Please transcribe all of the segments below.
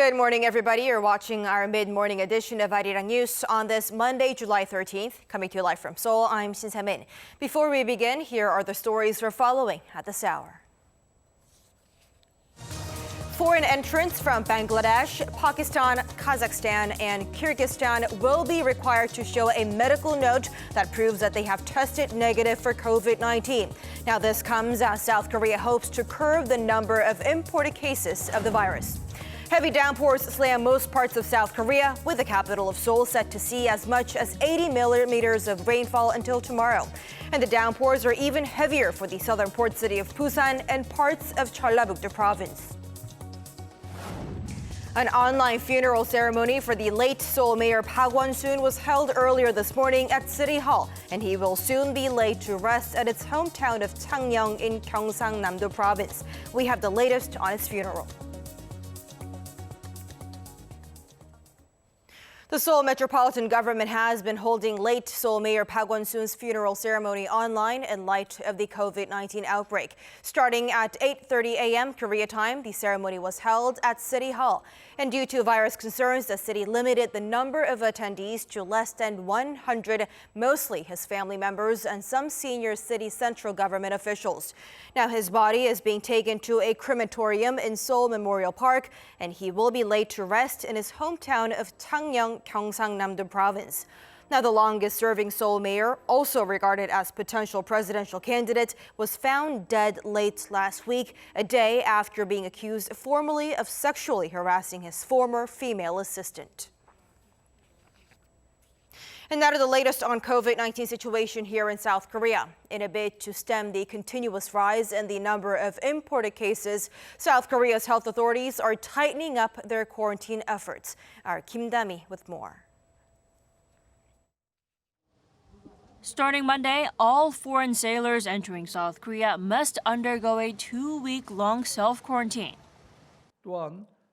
Good morning, everybody. You're watching our mid-morning edition of Arirang News on this Monday, July 13th. Coming to you live from Seoul, I'm Heung-min. Before we begin, here are the stories we're following at this hour. Foreign entrants from Bangladesh, Pakistan, Kazakhstan, and Kyrgyzstan will be required to show a medical note that proves that they have tested negative for COVID-19. Now, this comes as South Korea hopes to curb the number of imported cases of the virus. Heavy downpours slam most parts of South Korea, with the capital of Seoul set to see as much as 80 millimeters of rainfall until tomorrow. And the downpours are even heavier for the southern port city of Busan and parts of Jeollabuk-do province. An online funeral ceremony for the late Seoul Mayor Monsoon was held earlier this morning at City Hall, and he will soon be laid to rest at its hometown of Changnyeong in Gyeongsang-namdo province. We have the latest on his funeral. The Seoul Metropolitan Government has been holding late Seoul Mayor Monsoon's funeral ceremony online in light of the COVID-19 outbreak. Starting at 8:30 a.m. Korea time, the ceremony was held at City Hall. And due to virus concerns, the city limited the number of attendees to less than 100, mostly his family members and some senior city central government officials. Now, his body is being taken to a crematorium in Seoul Memorial Park, and he will be laid to rest in his hometown of Changnyeong, Gyeongsang-namdo province. Now, the longest-serving Seoul mayor, also regarded as potential presidential candidate, was found dead late last week, a day after being accused formally of sexually harassing his former female assistant. And that is the latest on COVID-19 situation here in South Korea. In a bid to stem the continuous rise in the number of imported cases, South Korea's health authorities are tightening up their quarantine efforts. Our Kim Dami with more. Starting Monday, all foreign sailors entering South Korea must undergo a 2-week-long self-quarantine.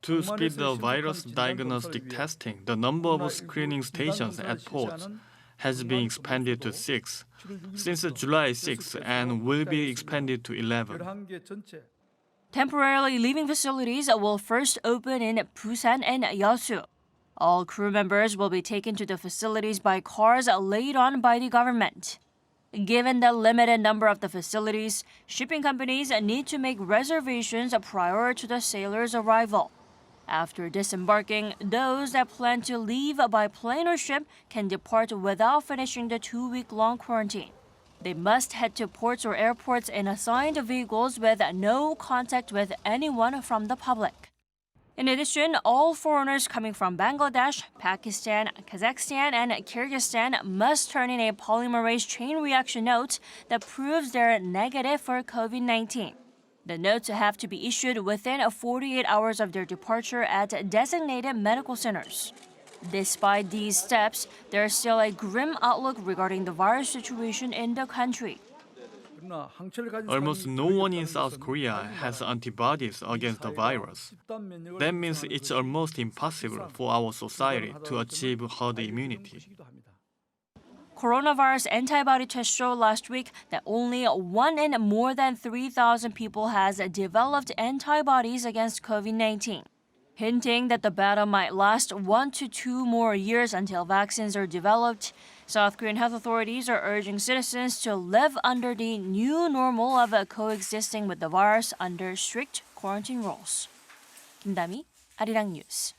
To speed the virus diagnostic testing, the number of screening stations at ports has been expanded to 6 since July 6 and will be expanded to 11. Temporarily leaving facilities will first open in Busan and Yeosu. All crew members will be taken to the facilities by cars laid on by the government. Given the limited number of the facilities, shipping companies need to make reservations prior to the sailors' arrival. After disembarking, those that plan to leave by plane or ship can depart without finishing the 2-week-long quarantine. They must head to ports or airports in assigned vehicles with no contact with anyone from the public. In addition, all foreigners coming from Bangladesh, Pakistan, Kazakhstan, and Kyrgyzstan must turn in a polymerase chain reaction note that proves they're negative for COVID-19. The notes have to be issued within 48 hours of their departure at designated medical centers. Despite these steps, there's still a grim outlook regarding the virus situation in the country. Almost no one in South Korea has antibodies against the virus. That means it's almost impossible for our society to achieve herd immunity. Coronavirus antibody tests showed last week that only 1 in more than 3,000 people has developed antibodies against COVID-19, hinting that the battle might last 1 to 2 more years until vaccines are developed. South Korean health authorities are urging citizens to live under the new normal of coexisting with the virus under strict quarantine rules. Kim Dami, Arirang News.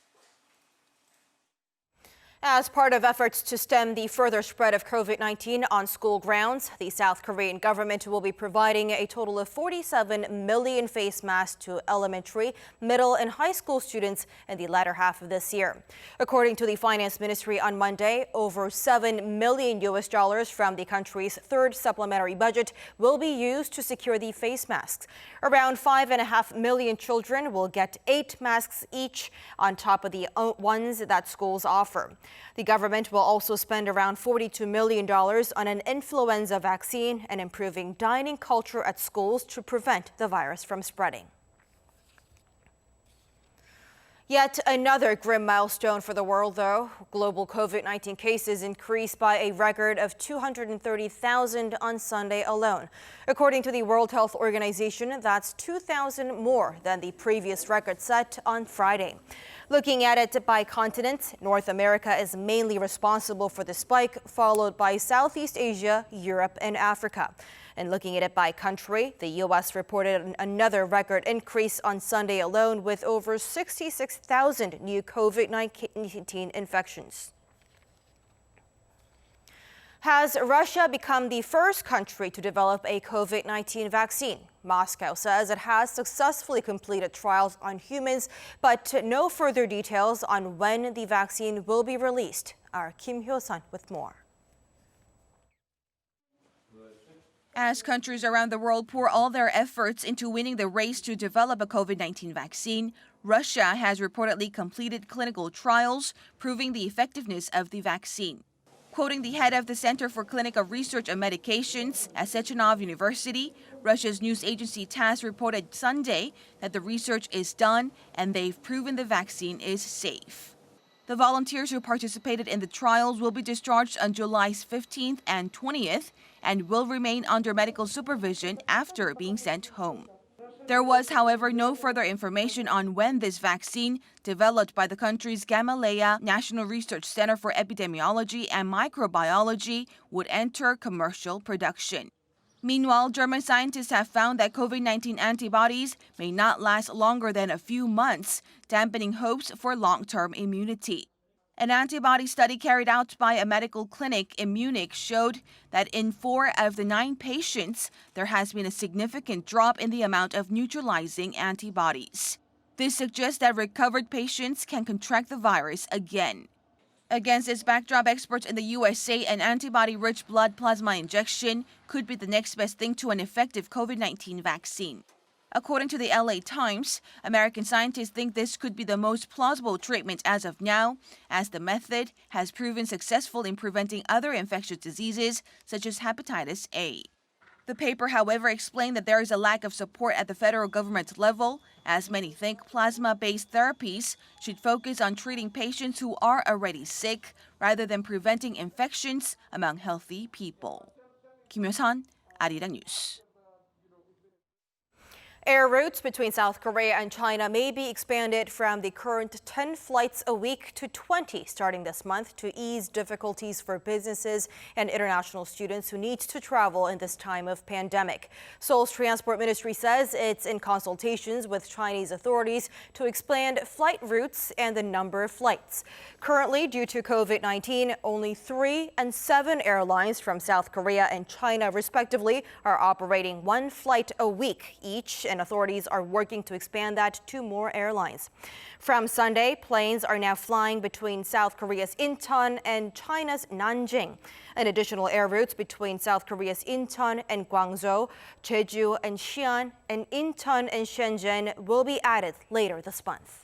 As part of efforts to stem the further spread of COVID-19 on school grounds, the South Korean government will be providing a total of 47 million face masks to elementary, middle, and high school students in the latter half of this year. According to the Finance Ministry on Monday, over $7 million from the country's third supplementary budget will be used to secure the face masks. Around 5.5 million children will get 8 masks each on top of the ones that schools offer. The government will also spend around $42 million on an influenza vaccine and improving dining culture at schools to prevent the virus from spreading. Yet another grim milestone for the world, though. Global COVID-19 cases increased by a record of 230,000 on Sunday alone. According to the World Health Organization, that's 2,000 more than the previous record set on Friday. Looking at it by continent, North America is mainly responsible for the spike, followed by Southeast Asia, Europe, and Africa. And looking at it by country, the U.S. reported another record increase on Sunday alone with over 66,000 new COVID-19 infections. Has Russia become the first country to develop a COVID-19 vaccine? Moscow says it has successfully completed trials on humans, but no further details on when the vaccine will be released. Our Kim Hyo-sun with more. As countries around the world pour all their efforts into winning the race to develop a COVID-19 vaccine, Russia has reportedly completed clinical trials proving the effectiveness of the vaccine. Quoting the head of the Center for Clinical Research on Medications at Sechenov University, Russia's news agency TASS reported Sunday that the research is done and they've proven the vaccine is safe. The volunteers who participated in the trials will be discharged on July 15th and 20th and will remain under medical supervision after being sent home. There was, however, no further information on when this vaccine, developed by the country's Gamaleya National Research Center for Epidemiology and Microbiology, would enter commercial production. Meanwhile, German scientists have found that COVID-19 antibodies may not last longer than a few months, dampening hopes for long-term immunity. An antibody study carried out by a medical clinic in Munich showed that in 4 of the 9 patients, there has been a significant drop in the amount of neutralizing antibodies. This suggests that recovered patients can contract the virus again. Against this backdrop, experts in the U.S. say an antibody-rich blood plasma injection could be the next best thing to an effective COVID-19 vaccine. According to the LA Times, American scientists think this could be the most plausible treatment as of now, as the method has proven successful in preventing other infectious diseases such as hepatitis A. The paper, however, explained that there is a lack of support at the federal government level, as many think plasma-based therapies should focus on treating patients who are already sick rather than preventing infections among healthy people. Kim Hyo-sun, Arirang News. Air routes between South Korea and China may be expanded from the current 10 flights a week to 20 starting this month to ease difficulties for businesses and international students who need to travel in this time of pandemic. Seoul's transport ministry says it's in consultations with Chinese authorities to expand flight routes and the number of flights. Currently, due to COVID-19, only 3 and 7 airlines from South Korea and China, respectively, are operating 1 flight a week each, and authorities are working to expand that to more airlines. From Sunday, planes are now flying between South Korea's Incheon and China's Nanjing. An additional air routes between South Korea's Incheon and Gwangju, Jeju and Xi'an, and Incheon and Shenzhen will be added later this month.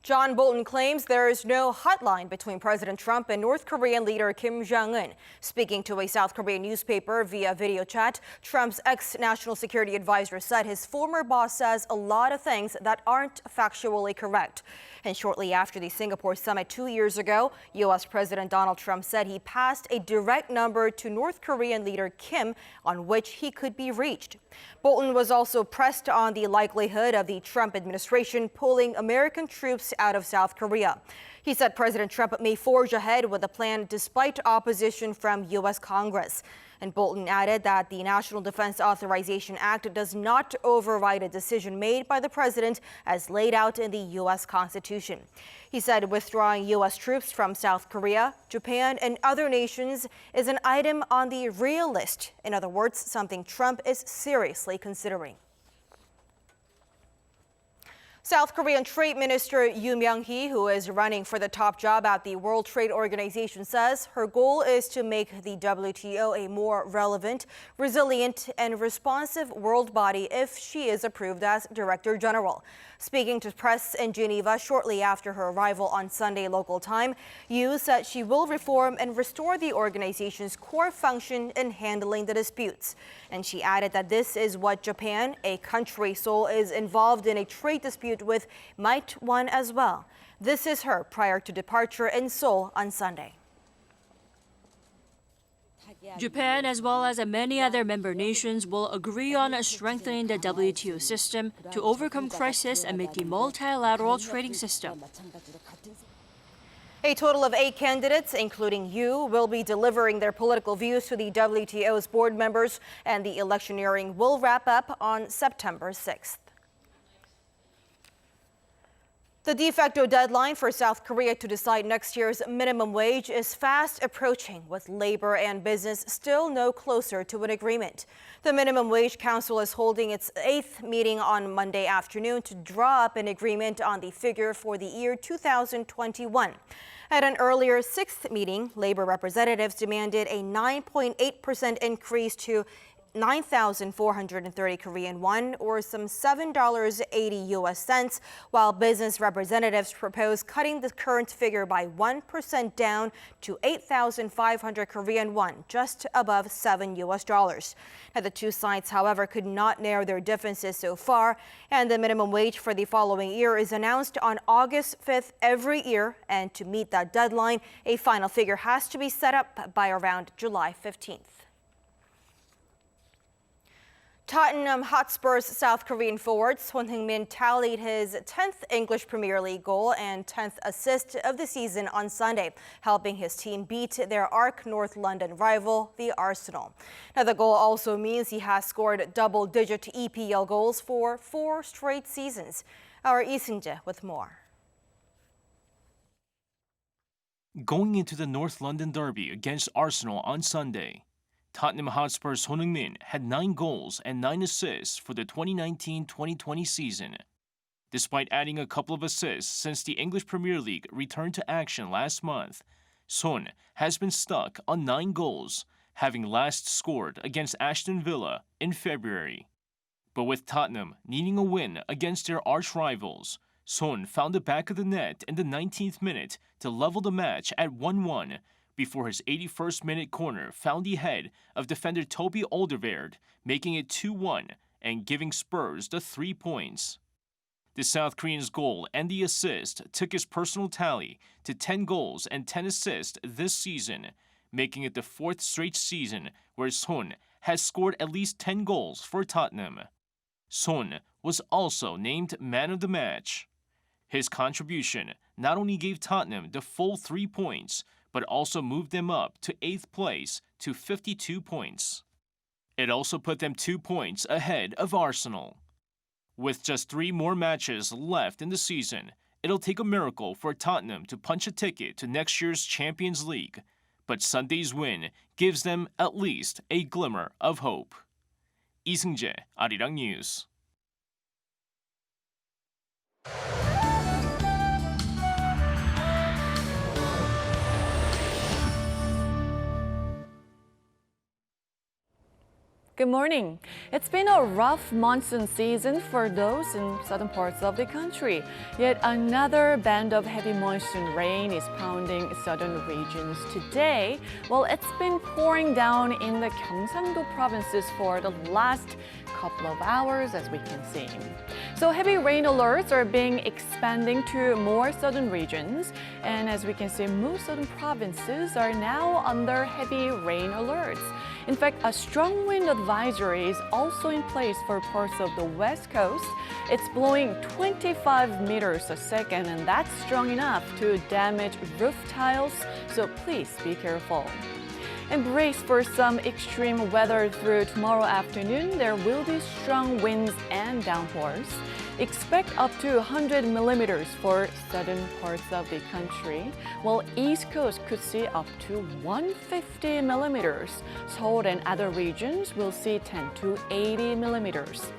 John Bolton claims there is no hotline between President Trump and North Korean leader Kim Jong-un. Speaking to a South Korean newspaper via video chat, Trump's ex-national security advisor said his former boss says a lot of things that aren't factually correct. And shortly after the Singapore summit 2 years ago, U.S. President Donald Trump said he passed a direct number to North Korean leader Kim on which he could be reached. Bolton was also pressed on the likelihood of the Trump administration pulling American troops out of South Korea. He said President Trump may forge ahead with the plan despite opposition from U.S. Congress. And Bolton added that the National Defense Authorization Act does not override a decision made by the president as laid out in the U.S. Constitution. He said withdrawing U.S. troops from South Korea, Japan, and other nations is an item on the real list. In other words, something Trump is seriously considering. South Korean Trade Minister Yoo Myunghee, who is running for the top job at the World Trade Organization, says her goal is to make the WTO a more relevant, resilient, and responsive world body if she is approved as Director General. Speaking to press in Geneva shortly after her arrival on Sunday local time, Yoo said she will reform and restore the organization's core function in handling the disputes. And she added that this is what Japan, a country Seoul is involved in a trade dispute with, might want as well. This is her prior to departure in Seoul on Sunday. Japan, as well as many other member nations, will agree on strengthening the WTO system to overcome crisis and make a multilateral trading system. A total of 8 candidates, including Yoo, will be delivering their political views to the WTO's board members, and the electioneering will wrap up on September 6th. The de facto deadline for South Korea to decide next year's minimum wage is fast approaching, with labor and business still no closer to an agreement. The Minimum Wage Council is holding its 8th meeting on Monday afternoon to draw up an agreement on the figure for the year 2021. At an earlier 6th meeting, labor representatives demanded a 9.8% increase to 9,430 Korean won, or some $7.80, while business representatives proposed cutting the current figure by 1% down to 8,500 Korean won, just above $7. Now, the two sides, however, could not narrow their differences so far, and the minimum wage for the following year is announced on August 5th every year, and to meet that deadline, a final figure has to be set up by around July 15th. Tottenham Hotspur's South Korean forward Heung-min tallied his 10th English Premier League goal and 10th assist of the season on Sunday, helping his team beat their ARC North London rival, the Arsenal. Now, the goal also means he has scored double-digit EPL goals for 4 straight seasons. Our Lee Seung-jae with more. Going into the North London derby against Arsenal on Sunday, Tottenham Hotspur's Heung-min had 9 goals and 9 assists for the 2019-2020 season. Despite adding a couple of assists since the English Premier League returned to action last month, Son has been stuck on 9 goals, having last scored against Aston Villa in February. But with Tottenham needing a win against their arch-rivals, Son found the back of the net in the 19th minute to level the match at 1-1, before his 81st minute corner found the head of defender Toby Alderweireld, making it 2-1 and giving Spurs the 3 points. The South Korean's goal and the assist took his personal tally to 10 goals and 10 assists this season, making it the 4th straight season where Son has scored at least 10 goals for Tottenham. Son was also named man of the match. His contribution not only gave Tottenham the full 3 points, but also moved them up to 8th place to 52 points. It also put them 2 points ahead of Arsenal. With just 3 more matches left in the season, it'll take a miracle for Tottenham to punch a ticket to next year's Champions League, but Sunday's win gives them at least a glimmer of hope. Lee Seung-jae, Arirang News. Good morning. It's been a rough monsoon season for those in southern parts of the country. Yet another band of heavy monsoon rain is pounding southern regions today. Well, it's been pouring down in the Gyeongsang-do provinces for the last couple of hours, as we can see. So heavy rain alerts are being expanding to more southern regions. And as we can see, most southern provinces are now under heavy rain alerts. In fact, a strong wind advisory is also in place for parts of the west coast. It's blowing 25 meters a second, and that's strong enough to damage roof tiles, so please be careful. And brace for some extreme weather through tomorrow afternoon. There will be strong winds and downpours. Expect up to 100 millimeters for southern parts of the country, while East Coast could see up to 150 millimeters. Seoul and other regions will see 10 to 80 millimeters.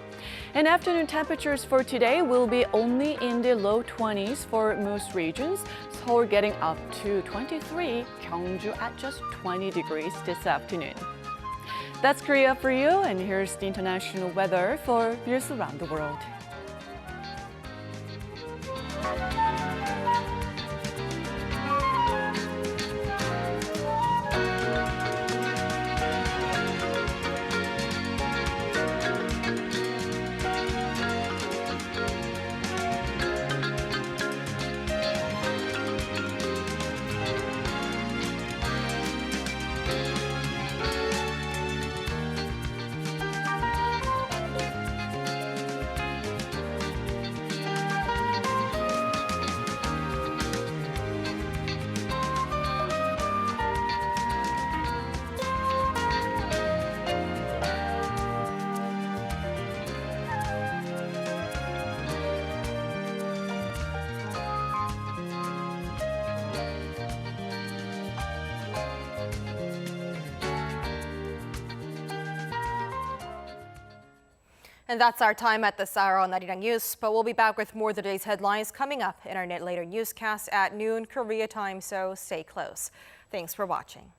And afternoon temperatures for today will be only in the low 20s for most regions. Seoul getting up to 23, Gyeongju at just 20 degrees this afternoon. That's Korea for you, and here's the international weather for viewers around the world. And that's our time at this hour on Arirang News, but we'll be back with more of the day's headlines coming up in our later newscast at noon Korea time, so stay close. Thanks for watching.